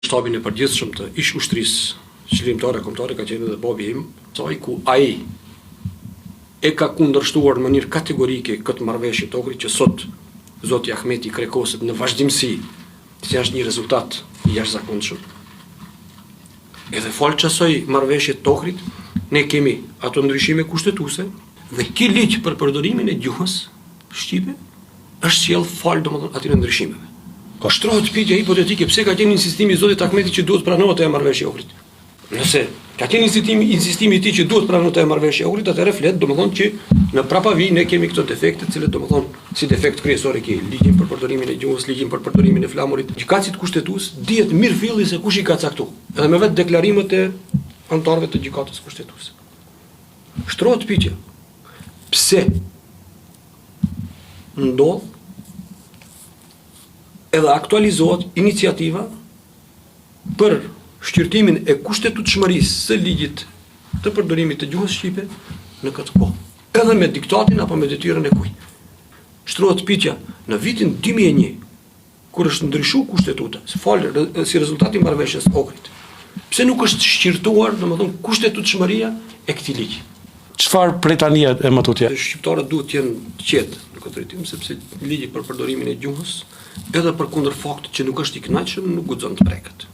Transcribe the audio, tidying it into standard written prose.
Shtabin e përgjithshëm të ish ushtrisë qëllimtare kombëtare ka qenë edhe babi im, saj ku ai e ka kundërshtuar në mënyrë kategorike këtë marrëveshje të Ohrit që sot Zoti Ahmeti krekoset në vazhdimsi, që është një rezultat i jashtëzakonshëm. Edhe falë kësaj marrëveshje të Ohrit, ne kemi ato ndryshime kushtetuese dhe ky ligj për përdorimin e gjuhës shqipe është sjell falë domethënë atyre ndryshimeve. Po shtrohet pyetja hipotetike, pse ka qenë insistimi i Zotit Ahmeti që duhet pranohet ajo marrëveshje e Ohrit? Nëse ka qenë insistimi i tij që duhet pranohet ajo marrëveshje e Ohrit, atëherë flet domethënë që në prapavi ne kemi këto defekte, të cilët domethënë si defekt kryesor ke ligjin për përdorimin e gjuhës, ligjin për përdorimin e flamurit. Gjykatësit kushtetues dihet mirë filli se kush i ka caktuar. Edhe me vetë deklarimet e anëtarëve të gjykatës kushtetuese. Shtrohet pyetja, pse ndodh edhe aktualizohet iniciativa për shqyrtimin e kushtetutshmërisë së ligjit të përdorimit të gjuhës shqipe në këtë kohë, edhe me diktatin apo me detyrën e kujt. Shtrohet pyetja, në vitin 2001, kur është ndryshuar kushtetuta, si rezultat i marrëveshjes së Ohrit, pse nuk është shqyrtuar, domethënë, kushtetutshmëria e këtij ligji? Çfarë pritania e matutja? Shqiptarët duhet të jenë të qetë në këtë drejtim, sepse ligji për përdorimin e gjuhës, edhe përkundër faktit që nuk është i kënaqshëm, nuk guxon të preket.